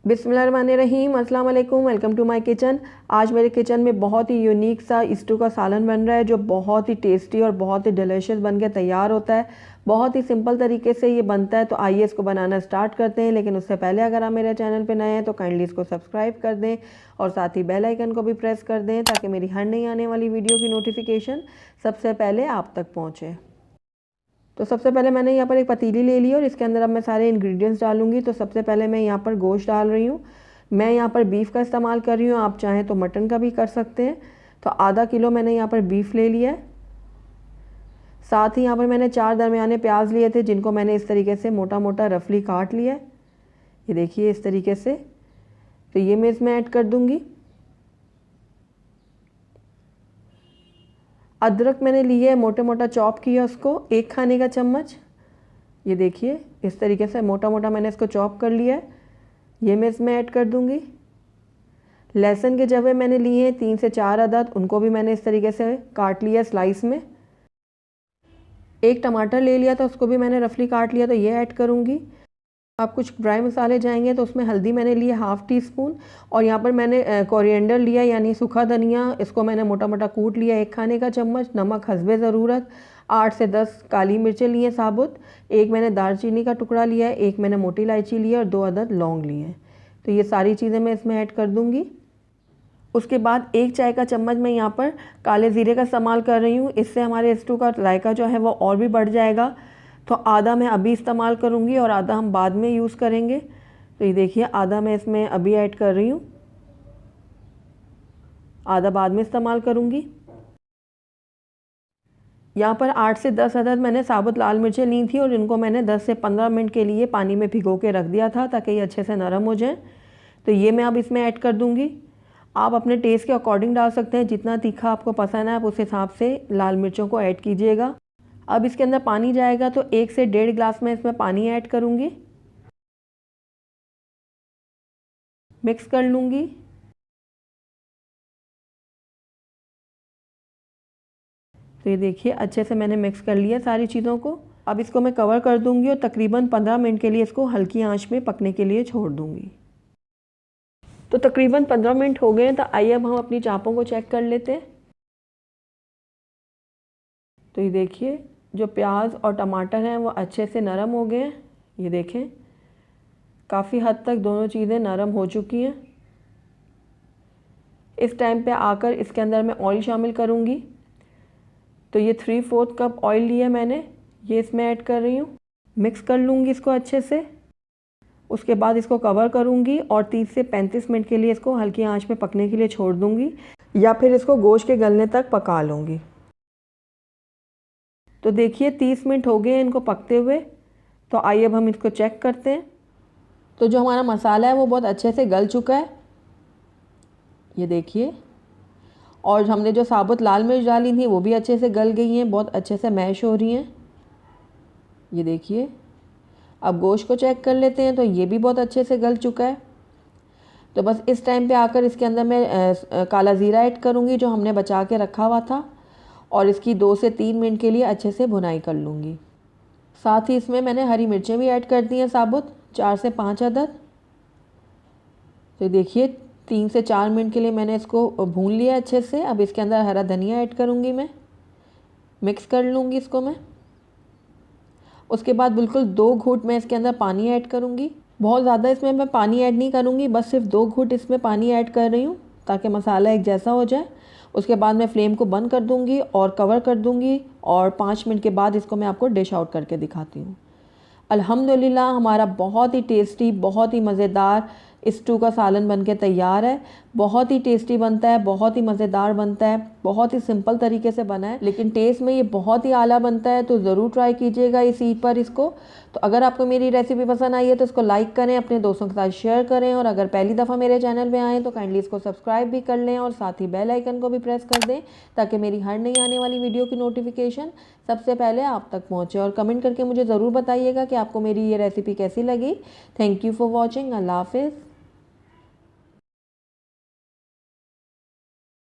बिस्मिल्लाहिर्रहमानिर्रहीम, अस्सलाम वालेकुम। Welcome to my kitchen. आज मेरे किचन में बहुत ही यूनिक सा स्टू का सालन बन रहा है जो बहुत ही टेस्टी और बहुत ही डिलीशियस बन के तैयार होता है। बहुत ही सिंपल तरीके से ये बनता है, तो आइए इसको बनाना स्टार्ट करते हैं। लेकिन उससे पहले अगर आप मेरे चैनल पर नए हैं तो काइंडली इसको सब्सक्राइब कर दें और साथ ही बेल आइकन को भी प्रेस कर दें ताकि मेरी हर नई आने वाली वीडियो की नोटिफिकेशन सबसे पहले आप तक पहुँचे। तो सबसे पहले मैंने यहाँ पर एक पतीली ले ली और इसके अंदर अब मैं सारे इंग्रेडिएंट्स डालूंगी। तो सबसे पहले मैं यहाँ पर गोश्त डाल रही हूँ। मैं यहाँ पर बीफ का इस्तेमाल कर रही हूँ, आप चाहें तो मटन का भी कर सकते हैं। तो आधा किलो मैंने यहाँ पर बीफ ले लिया है। साथ ही यहाँ पर मैंने 4 दरमियाने प्याज लिए थे जिनको मैंने इस तरीके से मोटा मोटा रफली काट लिया है। ये देखिए इस तरीके से। तो ये मैं इसमें ऐड कर दूँगी। अदरक मैंने लिए है, मोटे मोटा चॉप किया उसको, 1 खाने का चम्मच। ये देखिए इस तरीके से मोटा मोटा मैंने इसको चॉप कर लिया है। ये मैं इसमें ऐड कर दूंगी। लहसुन के जवे मैंने लिए हैं 3 से 4 अदद, उनको भी मैंने इस तरीके से काट लिया स्लाइस में। 1 टमाटर ले लिया था, उसको भी मैंने रफली काट लिया, तो ये ऐड करूँगी। आप कुछ ड्राई मसाले जाएंगे तो उसमें हल्दी मैंने लिए हाफ़ टी स्पून और यहाँ पर मैंने कोरिएंडर लिया यानी सूखा धनिया, इसको मैंने मोटा मोटा कूट लिया 1 खाने का चम्मच। नमक हस्बे ज़रूरत। 8 से 10 काली मिर्चें लिए साबुत। 1 मैंने दालचीनी का टुकड़ा लिया है, 1 मैंने मोटी इलायची लिया और 2 अदद लौंग लिए हैं। तो ये सारी चीज़ें मैं इसमें ऐड कर दूँगी। उसके बाद 1 चाय का चम्मच मैं यहाँ पर काले ज़ीरे का इस्तेमाल कर रही हूँ। इससे हमारे स्टू का जायका जो है वो और भी बढ़ जाएगा। तो आधा मैं अभी इस्तेमाल करूँगी और आधा हम बाद में यूज़ करेंगे। तो ये देखिए आधा मैं इसमें अभी ऐड कर रही हूँ, आधा बाद में इस्तेमाल करूँगी। यहाँ पर 8 से 10 अदद मैंने साबुत लाल मिर्चें ली थी और इनको मैंने 10 से 15 मिनट के लिए पानी में भिगो के रख दिया था ताकि ये अच्छे से नरम हो जाए। तो ये मैं अब इसमें ऐड कर दूँगी। आप अपने टेस्ट के अकॉर्डिंग डाल सकते हैं, जितना तीखा आपको पसंद है आप उस हिसाब से लाल मिर्चों को ऐड कीजिएगा। अब इसके अंदर पानी जाएगा तो 1 से 1.5 गिलास में इसमें पानी ऐड करूँगी। मिक्स कर लूँगी। तो ये देखिए अच्छे से मैंने मिक्स कर लिया सारी चीज़ों को। अब इसको मैं कवर कर दूँगी और तकरीबन 15 मिनट के लिए इसको हल्की आंच में पकने के लिए छोड़ दूँगी। तो तकरीबन 15 मिनट हो गए हैं, तो आइए अब हम अपनी चापों को चेक कर लेते हैं। तो ये देखिए जो प्याज और टमाटर हैं वो अच्छे से नरम हो गए हैं। ये देखें काफ़ी हद तक दोनों चीज़ें नरम हो चुकी हैं। इस टाइम पे आकर इसके अंदर मैं ऑयल शामिल करूँगी। तो ये 3/4 कप ऑयल लिया मैंने, ये इसमें ऐड कर रही हूँ। मिक्स कर लूँगी इसको अच्छे से। उसके बाद इसको कवर करूँगी और 30 से 35 मिनट के लिए इसको हल्की आंच में पकने के लिए छोड़ दूँगी या फिर इसको गोश्त के गलने तक पका लूँगी। तो देखिए 30 मिनट हो गए हैं इनको पकते हुए। तो आइए अब हम इसको चेक करते हैं। तो जो हमारा मसाला है वो बहुत अच्छे से गल चुका है, ये देखिए। और हमने जो साबुत लाल मिर्च डाली थी वो भी अच्छे से गल गई हैं, बहुत अच्छे से मैश हो रही हैं, ये देखिए। अब गोश्त को चेक कर लेते हैं, तो ये भी बहुत अच्छे से गल चुका है। तो बस इस टाइम पे आकर इसके अंदर मैं काला ज़ीरा ऐड करूँगी जो हमने बचा के रखा हुआ था और इसकी 2 से 3 मिनट के लिए अच्छे से भुनाई कर लूँगी। साथ ही इसमें मैंने हरी मिर्चें भी ऐड कर दी हैं साबुत, 4 से 5 अदद। तो देखिए 3 से 4 मिनट के लिए मैंने इसको भून लिया अच्छे से। अब इसके अंदर हरा धनिया ऐड करूँगी मैं, मिक्स कर लूँगी इसको मैं। उसके बाद बिल्कुल 2 घूंट मैं इसके अंदर पानी ऐड करूँगी। बहुत ज़्यादा इसमें मैं पानी ऐड नहीं करूँगी, बस सिर्फ 2 घूंट इसमें पानी ऐड कर रही हूँ ताकि मसाला एक जैसा हो जाए। उसके बाद मैं फ्लेम को बंद कर दूँगी और कवर कर दूँगी और 5 मिनट के बाद इसको मैं आपको डिश आउट करके दिखाती हूँ। अल्हम्दुलिल्लाह हमारा बहुत ही टेस्टी, बहुत ही मज़ेदार स्टू का सालन बनके तैयार है। बहुत ही टेस्टी बनता है, बहुत ही मज़ेदार बनता है, बहुत ही सिंपल तरीके से बना है, लेकिन टेस्ट में ये बहुत ही आला बनता है। तो ज़रूर ट्राई कीजिएगा इस ईद पर इसको। तो अगर आपको मेरी रेसिपी पसंद आई है तो इसको लाइक करें, अपने दोस्तों के साथ शेयर करें और अगर पहली दफ़ा मेरे चैनल पे आएँ तो काइंडली इसको सब्सक्राइब भी कर लें और साथ ही बेल आइकन को भी प्रेस कर दें ताकि मेरी हर नई आने वाली वीडियो की नोटिफिकेशन सबसे पहले आप तक पहुँचे। और कमेंट करके मुझे ज़रूर बताइएगा कि आपको मेरी ये रेसिपी कैसी लगी। Thank you for watching. अल्लाह हाफ़िज़।